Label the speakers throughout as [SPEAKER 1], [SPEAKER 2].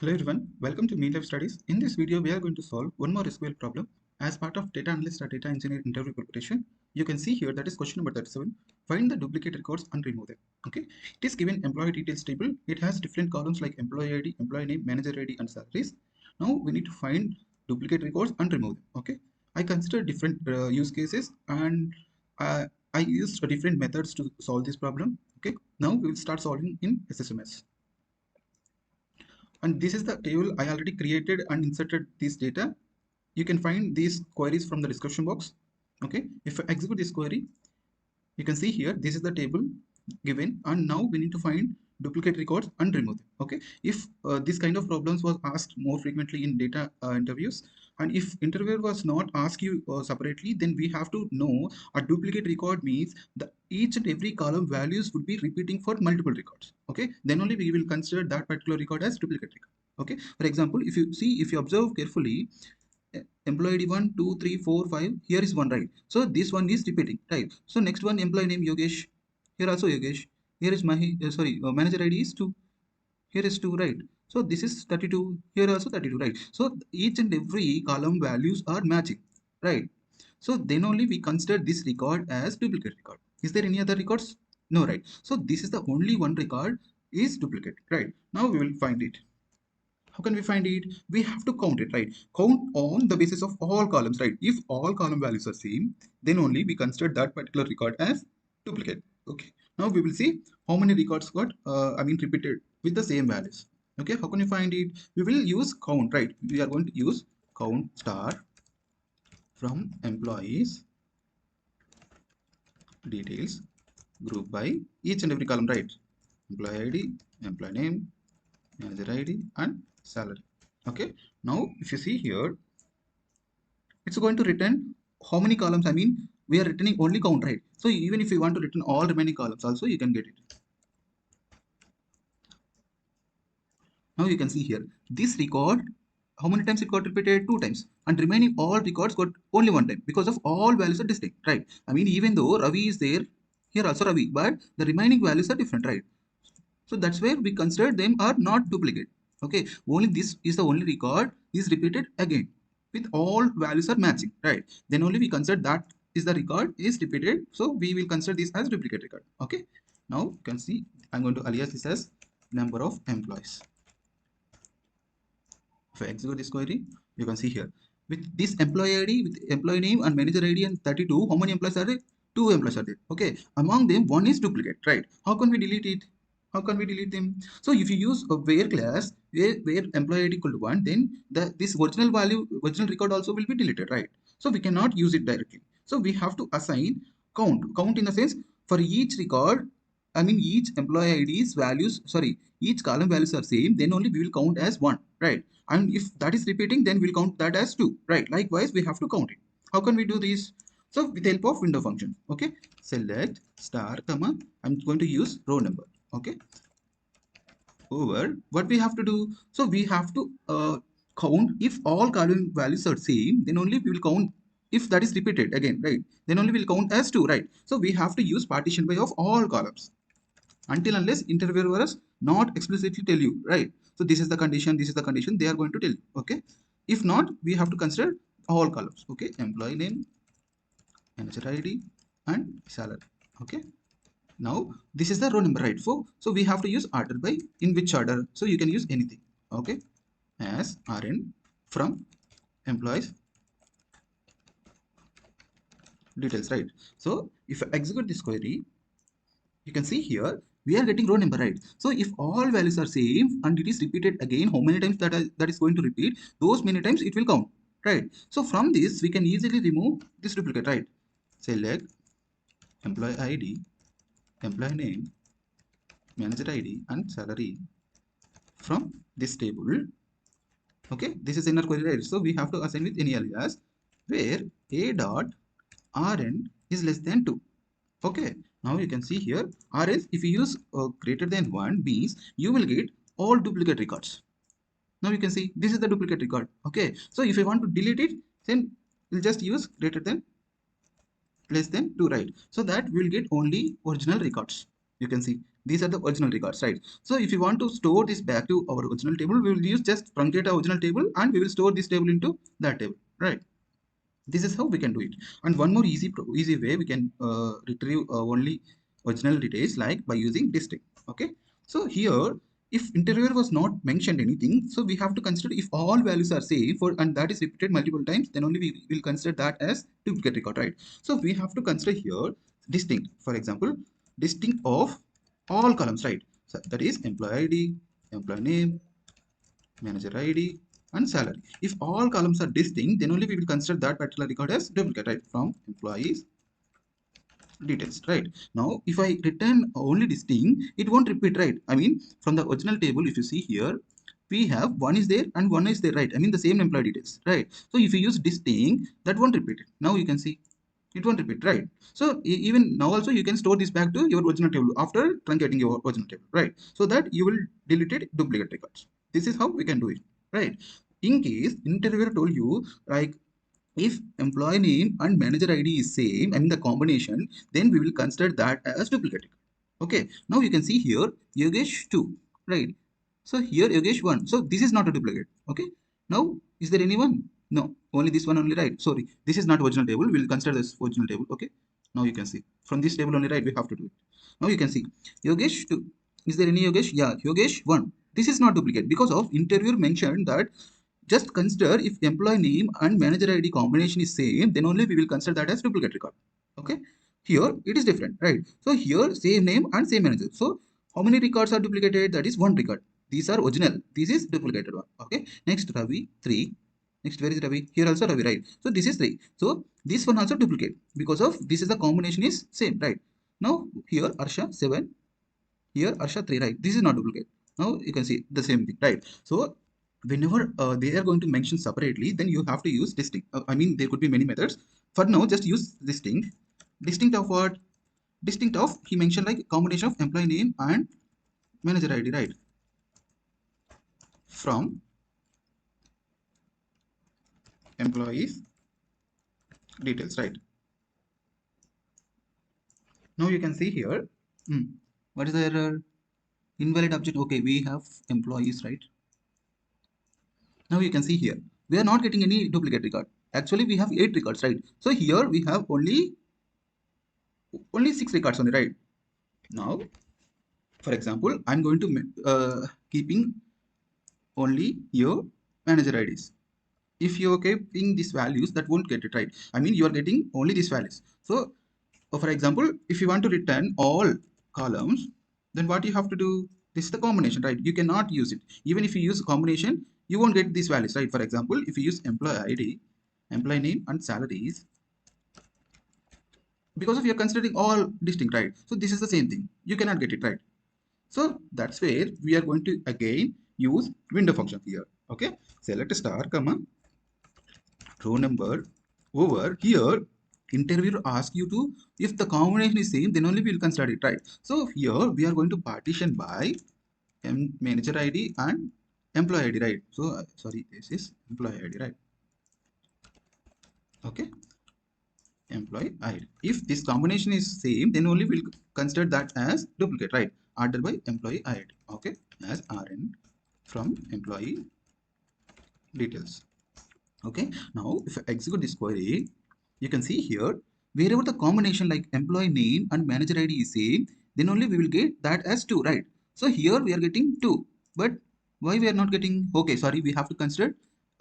[SPEAKER 1] Hello everyone, welcome to Me Life Studies. In this video, we are going to solve one more SQL problem as part of Data Analyst or Data Engineer interview preparation. You can see here that is question number 37. Find the duplicate records and remove them. Okay, it is given employee details table. It has different columns like employee ID, employee name, manager ID, and salaries. Now we need to find duplicate records and remove them. Okay, I consider different use cases and I used different methods to solve this problem. Okay, now we will start solving in SSMS. And this is the table I already created and inserted this data. You can find these queries from the description box. Okay, if I execute this query, you can see here this is the table given, and now we need to find duplicate records and remove them. Okay, if this kind of problems was asked more frequently in data interviews, and if interviewer was not asked you separately, then we have to know a duplicate record means the each and every column values would be repeating for multiple records. Okay, then only we will consider that particular record as duplicate record. Okay, for example, if you observe carefully, employee ID 1 2 3 4 5, here is one, right? So this one is repeating, right? So next one, employee name Yogesh, here also Yogesh, here is Mahi, manager ID is 2, here is 2, right? So this is 32, here also 32, right? So each and every column values are matching, right? So then only we consider this record as duplicate record. Is there any other records? No, right? So this is the only one record is duplicate, right? Now we will find it. How can we find it? We have to count it, right? Count on the basis of all columns, right? If all column values are same, then only we consider that particular record as duplicate. Okay, now we will see how many records got repeated with the same values. Okay, how can you find it? We will use count, right? We are going to use count star from employees details group by each and every column, right? Employee ID, employee name, manager ID, and salary. Okay, now if you see here, it's going to return how many columns. We are returning only count, right? So even if you want to return all remaining columns also, you can get it. Now you can see here this record, how many times it got repeated? 2 times, and remaining all records got only 1 time because of all values are distinct, right? Even though Ravi is there, here also Ravi, but the remaining values are different, right? So that's where we consider them are not duplicate. Okay, only this is the only record is repeated again with all values are matching, right? Then only we consider that is the record is repeated. So we will consider this as duplicate record. Okay, now you can see I'm going to alias this as number of employees. If I execute this query, you can see here with this employee ID, with employee name and manager ID and 32, how many employees are there? 2 employees are there. Okay, among them one is duplicate, right? How can we delete it? How can we delete them? So if you use a where class where employee ID equal to 1, then this original value, original record also will be deleted, right? So we cannot use it directly. So we have to assign count in the sense for each record. Each employee ID's values, sorry, each column values are same, then only we will count as 1, right? And if that is repeating, then we'll count that as 2, right? Likewise, we have to count it. How can we do this? So with the help of window function, okay, select star comma, I'm going to use row number. Okay, over what we have to do, so we have to count if all column values are same, then only we will count. If that is repeated again, right, then only we'll count as 2, right? So we have to use partition by of all columns until unless interviewers not explicitly tell you, right? So this is the condition, this is the condition they are going to tell you. Okay, if not, we have to consider all columns. Okay, employee name, manager ID, and salary. Okay, now this is the row number, right? So we have to use order by, in which order? So you can use anything. Okay, as rn from employees details, right? So if I execute this query, you can see here we are getting row number, right? So if all values are same and it is repeated again, how many times that is going to repeat, those many times it will count, right? So from this we can easily remove this duplicate, right? Select employee ID, employee name, manager ID, and salary from this table. Okay, this is inner query, right? So we have to assign with any alias where a dot rn is less than 2. Okay, now you can see here, or else if you use greater than 1 means you will get all duplicate records. Now you can see this is the duplicate record. Okay, so if you want to delete it, then we'll just use greater than less than 2, right? So that we'll get only original records. You can see These are the original records, right? So if you want to store this back to our original table, we will use just truncate our original table and we will store this table into that table, right? This is how we can do it. And one more easy way we can retrieve only original details, like by using distinct. Okay, so here if interviewer was not mentioned anything, so we have to consider if all values are same for and that is repeated multiple times, then only we will consider that as duplicate record, right? So we have to consider here distinct. For example, distinct of all columns, right? So that is employee id, employee name, manager ID, and salary. If all columns are distinct, then only we will consider that particular record as duplicate, right? From employees details, right? Now, if I return only distinct, it won't repeat, right? I mean, from the original table, if you see here, we have one is there and one is there, right? I mean, the same employee details, right? So if you use distinct, that won't repeat it. Now you can see it won't repeat, right? So even now also you can store this back to your original table after truncating your original table, right? So that you will delete it duplicate records. This is how we can do it, right? In case interviewer told you like if employee name and manager ID is same, I mean the combination, then we will consider that as duplicate. Okay, now you can see here Yogesh 2, right? So here Yogesh 1. So this is not a duplicate. Okay, now is there anyone? No, only this one only, right? Sorry, this is not original table. We'll consider this original table. Okay, now you can see from this table only, right? We have to do it. Now you can see Yogesh 2. Is there any Yogesh? Yeah, Yogesh 1. This is not duplicate because of interviewer mentioned that just consider if employee name and manager ID combination is same, then only we will consider that as duplicate record. Okay. Here it is different, right? So here same name and same manager. So how many records are duplicated? That is one record. These are original. This is duplicated one. Okay. Next Ravi 3. Next where is Ravi? Here also Ravi, right? So this is 3. So this one also duplicate because of this is the combination is same, right? Now here Harsha 7. Here Harsha 3, right? This is not duplicate. Now you can see the same thing, right? So whenever they are going to mention separately, then you have to use distinct. I mean, there could be many methods. For now, just use distinct. Distinct of what? Distinct of, he mentioned like combination of employee name and manager ID, right? From employees details, right? Now you can see here, what is the error? Invalid object. Okay, we have employees, right? Now you can see here, we are not getting any duplicate record. Actually, we have 8 records, right? So here we have only 6 records only, right? Now, for example, I'm going to keeping only your manager IDs. If you are keeping these values, that won't get it, right? I mean, you are getting only these values. So, for example, if you want to return all columns, then what you have to do? This is the combination, right? You cannot use it. Even if you use combination, you won't get these values, right? For example, if you use employee ID, employee name, and salaries, because of you're considering all distinct, right? So this is the same thing. You cannot get it, right? So that's where we are going to again use window function here. Okay, select star comma row number. Over here interviewer asks you to, if the combination is same, then only we will consider it, right? So here we are going to partition by manager ID and employee ID, right? So sorry, this is employee ID, right? Okay, employee ID. If this combination is same, then only we'll consider that as duplicate, right? Ordered by employee ID. Okay, as RN from employee details. Okay, now if I execute this query, you can see here wherever the combination like employee name and manager ID is same, then only we will get that as 2, right? So here we are getting 2, but why we are not getting? Okay, sorry, we have to consider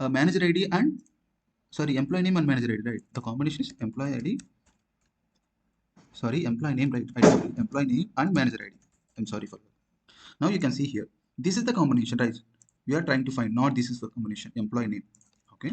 [SPEAKER 1] manager ID and sorry, employee name and manager ID, right? The combination is employee ID, sorry, employee name, right? Employee name and manager ID. I'm sorry for that. Now you can see here, this is the combination, right? We are trying to find, not this is the combination, employee name. Okay,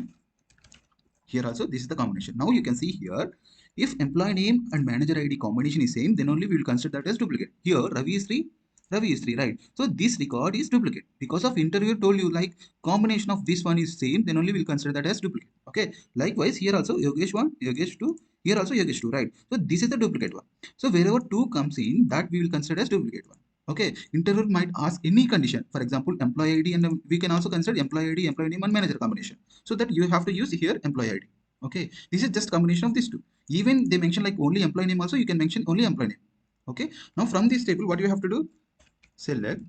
[SPEAKER 1] here also this is the combination. Now you can see here, if employee name and manager ID combination is same, then only we will consider that as duplicate. Here Ravi is 3, Ravi is 3, right? So this record is duplicate because of interviewer told you like combination of this one is same, then only we'll consider that as duplicate. Okay, likewise here also Yogesh 1, Yogesh 2, here also Yogesh 2, right? So this is the duplicate one. So wherever 2 comes in, that we will consider as duplicate one. Okay, interviewer might ask any condition, for example employee ID, and we can also consider employee ID, employee name and manager combination, so that you have to use here employee ID. Okay, this is just combination of these two. Even they mention like only employee name, also you can mention only employee name. Okay, now from this table what you have to do, select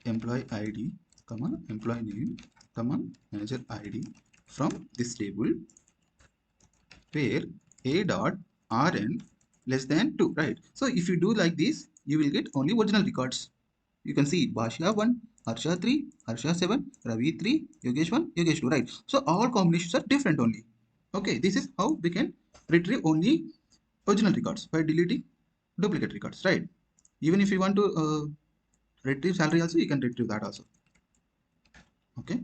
[SPEAKER 1] employee id comma employee name comma manager id from this table where a dot rn less than 2, right? So if you do like this, you will get only original records. You can see basha 1, harsha 3, harsha 7, ravi 3, yogesh 1, yogesh 2, right? So all combinations are different only. Okay, this is how we can retrieve only original records by deleting duplicate records, right? Even if you want to retrieve salary also, you can retrieve that also. Okay,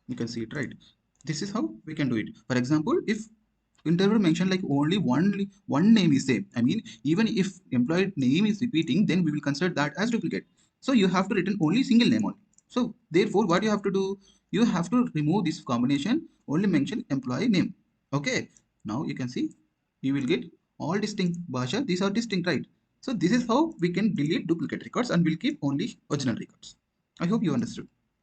[SPEAKER 1] you can see it, right? This is how we can do it. For example, if interview mentioned like only one name is same, I mean even if employee name is repeating, then we will consider that as duplicate. So you have to return only single name only. So therefore what you have to do, you have to remove this combination, only mention employee name. Okay, now you can see you will get all distinct basha, these are distinct, right? So this is how we can delete duplicate records and we'll keep only original records. I hope you understood.